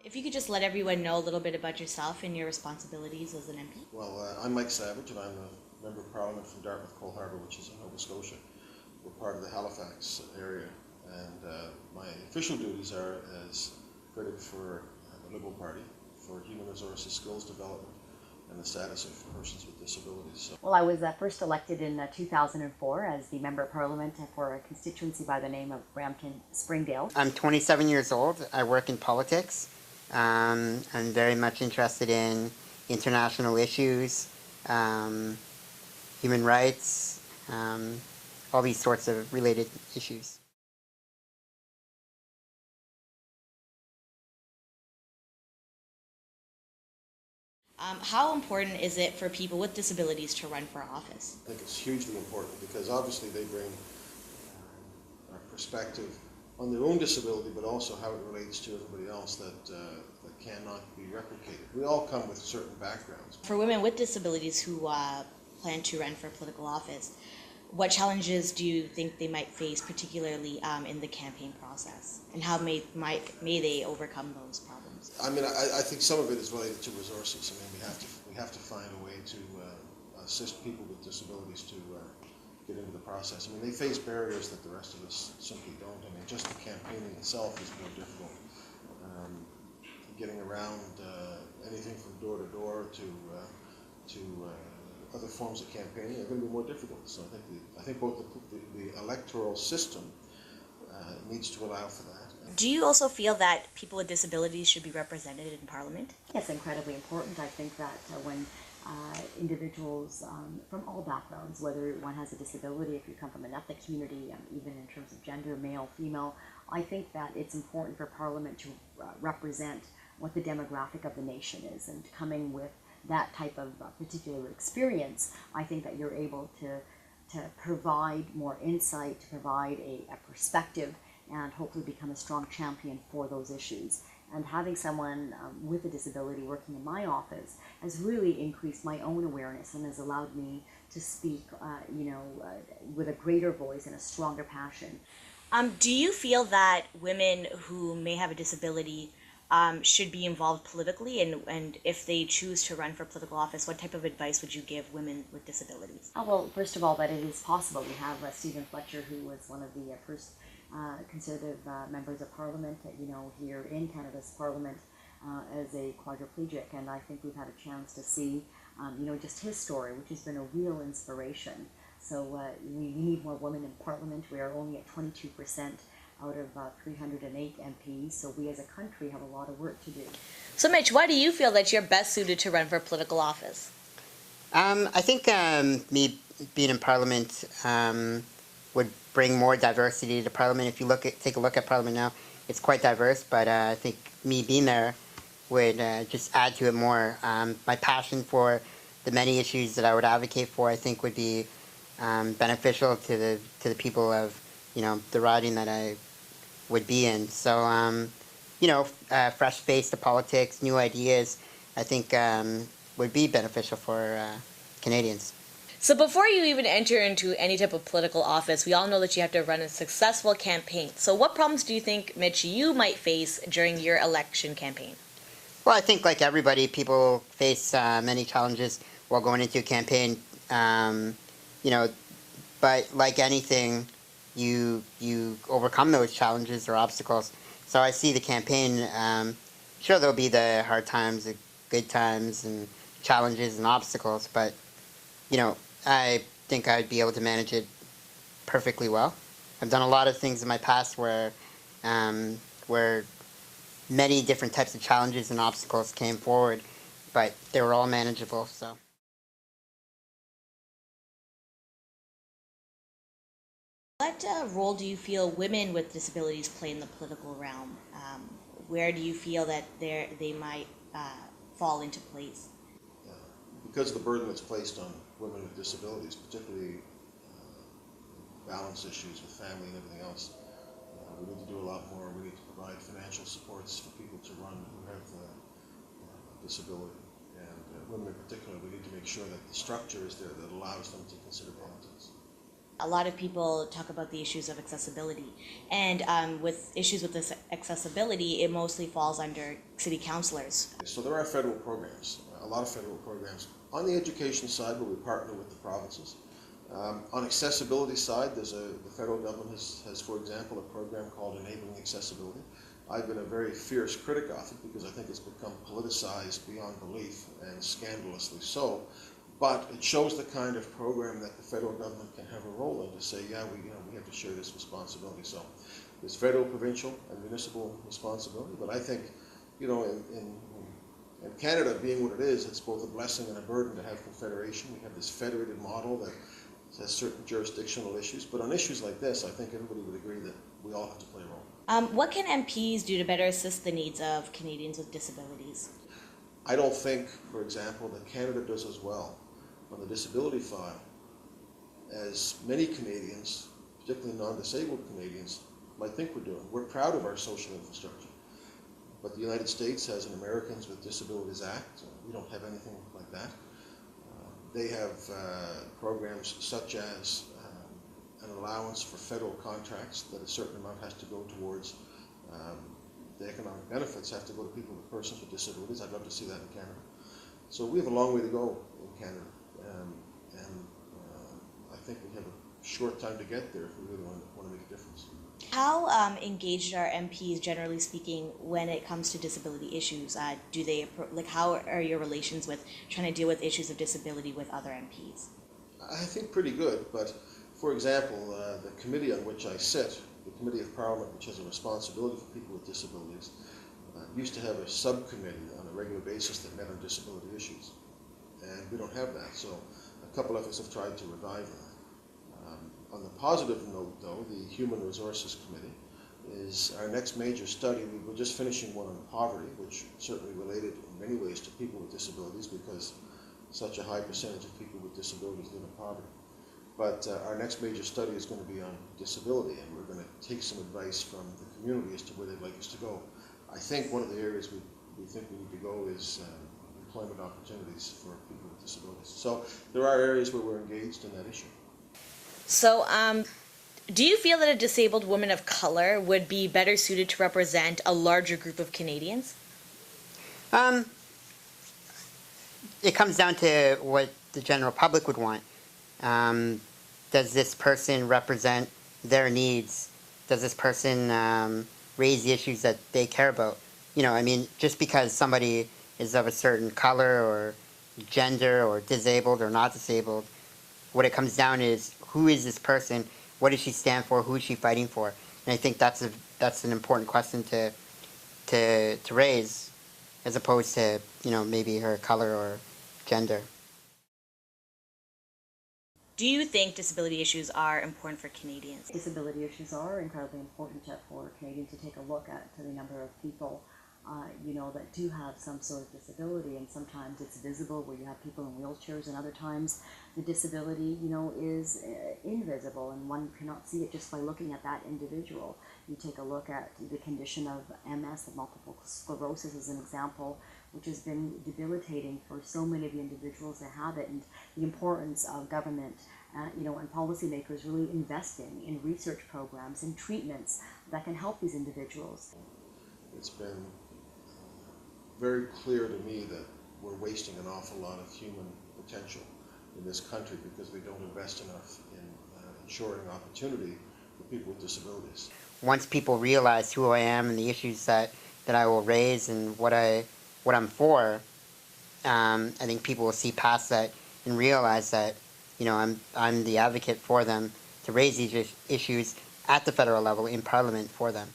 If you could just let everyone know a little bit about yourself and your responsibilities as an MP. Well, I'm Mike Savage, and I'm a Member of Parliament from Dartmouth Cole Harbour, which is in Nova Scotia. We're part of the Halifax area, and my official duties are as critic for the Liberal Party for Human Resources, Skills Development, and the status of persons with disabilities. Well, I was first elected in 2004 as the Member of Parliament for a constituency by the name of Brampton-Springdale. I'm 27 years old. I work in politics. I'm very much interested in international issues, human rights, all these sorts of related issues. How important is it for people with disabilities to run for office? I think it's hugely important because obviously they bring a perspective on their own disability, but also how it relates to everybody else that cannot be replicated. We all come with certain backgrounds. For women with disabilities who plan to run for political office, what challenges do you think they might face, particularly in the campaign process? And how may they overcome those problems? I mean, I think some of it is related to resources. I mean, we have to find a way to assist people with disabilities to get into the process. I mean, they face barriers that the rest of us simply don't. I mean, just the campaigning itself is more difficult. Getting around anything from door to door to other forms of campaigning are going to be more difficult. So I think both the electoral system needs to allow for that. Do you also feel that people with disabilities should be represented in Parliament? Yes, incredibly important. I think that when individuals from all backgrounds, whether one has a disability, if you come from an ethnic community, even in terms of gender, male, female, I think that it's important for Parliament to represent what the demographic of the nation is, and coming with that type of particular experience, I think that you're able to provide more insight, to provide a perspective, and hopefully become a strong champion for those issues. And having someone with a disability working in my office has really increased my own awareness and has allowed me to speak, with a greater voice and a stronger passion. Do you feel that women who may have a disability should be involved politically, and if they choose to run for political office, what type of advice would you give women with disabilities? Well, first of all, that it is possible. We have Stephen Fletcher, who was one of the first Conservative members of Parliament, here in Canada's Parliament as a quadriplegic, and I think we've had a chance to see, just his story, which has been a real inspiration. So we need more women in Parliament. We are only at 22% out of 308 MPs, so we as a country have a lot of work to do. So Mitch, why do you feel that you're best suited to run for political office? I think me being in Parliament would bring more diversity to Parliament. If you take a look at Parliament now, it's quite diverse, but I think me being there would just add to it more. My passion for the many issues that I would advocate for, I think, would be beneficial to the people of the riding that I would be in. So fresh face to politics, new ideas, I think would be beneficial for Canadians. So before you even enter into any type of political office, we all know that you have to run a successful campaign. So what problems do you think, Mitch, you might face during your election campaign? Well, I think like everybody, people face many challenges while going into a campaign. But like anything, you overcome those challenges or obstacles. So I see the campaign, sure there'll be the hard times, the good times, and challenges and obstacles, but I think I'd be able to manage it perfectly well. I've done a lot of things in my past where many different types of challenges and obstacles came forward, but they were all manageable. So. What role do you feel women with disabilities play in the political realm? Where do you feel that they might fall into place? Because of the burden that's placed on women with disabilities, particularly balance issues with family and everything else, we need to do a lot more. We need to provide financial supports for people to run who have disability. And women in particular, we need to make sure that the structure is there that allows them to consider politics. A lot of people talk about the issues of accessibility, and with issues with this accessibility, it mostly falls under city councilors. So there are federal programs, a lot of federal programs. On the education side, where we partner with the provinces. On accessibility side, the federal government has, for example, a program called Enabling Accessibility. I've been a very fierce critic of it because I think it's become politicized beyond belief and scandalously so. But it shows the kind of program that the federal government can have a role in to say, yeah, we have to share this responsibility. So there's federal, provincial, and municipal responsibility. But I think, in Canada being what it is, it's both a blessing and a burden to have confederation. We have this federated model that has certain jurisdictional issues. But on issues like this, I think everybody would agree that we all have to play a role. What can MPs do to better assist the needs of Canadians with disabilities? I don't think, for example, that Canada does as well on the disability file as many Canadians, particularly non-disabled Canadians, might think we're doing. We're proud of our social infrastructure. But the United States has an Americans with Disabilities Act. We don't have anything like that. They have programs such as an allowance for federal contracts that a certain amount has to go towards the economic benefits have to go to people with persons with disabilities. I'd love to see that in Canada. So we have a long way to go in Canada. And I think we have a short time to get there if we really want to make a difference. How engaged are MPs, generally speaking, when it comes to disability issues? How are your relations with trying to deal with issues of disability with other MPs? I think pretty good, but for example, the committee on which I sit, the Committee of Parliament, which has a responsibility for people with disabilities, used to have a subcommittee on a regular basis that met on disability issues. And we don't have that, so a couple of us have tried to revive that. On the positive note, though, the Human Resources Committee is our next major study. We were just finishing one on poverty, which certainly related in many ways to people with disabilities because such a high percentage of people with disabilities live in poverty. But our next major study is going to be on disability, and we're going to take some advice from the community as to where they'd like us to go. I think one of the areas we think we need to go is employment opportunities for people with disabilities. So there are areas where we're engaged in that issue. So, do you feel that a disabled woman of color would be better suited to represent a larger group of Canadians? It comes down to what the general public would want. Does this person represent their needs? Does this person raise the issues that they care about? Just because somebody is of a certain color or gender or disabled or not disabled, what it comes down is, who is this person? What does she stand for? Who is she fighting for? And I think that's an important question to raise, as opposed to maybe her color or gender. Do you think disability issues are important for Canadians? Disability issues are incredibly important for Canadians to take a look at the number of people that do have some sort of disability, and sometimes it's visible where you have people in wheelchairs, and other times the disability, is invisible, and one cannot see it just by looking at that individual. You take a look at the condition of MS, the multiple sclerosis, as an example, which has been debilitating for so many of the individuals that have it, and the importance of government, and policymakers really investing in research programs and treatments that can help these individuals. It's been very clear to me that we're wasting an awful lot of human potential in this country because we don't invest enough in ensuring opportunity for people with disabilities. Once people realize who I am and the issues that I will raise and what I'm for, I think people will see past that and realize that I'm the advocate for them to raise these issues at the federal level in Parliament for them.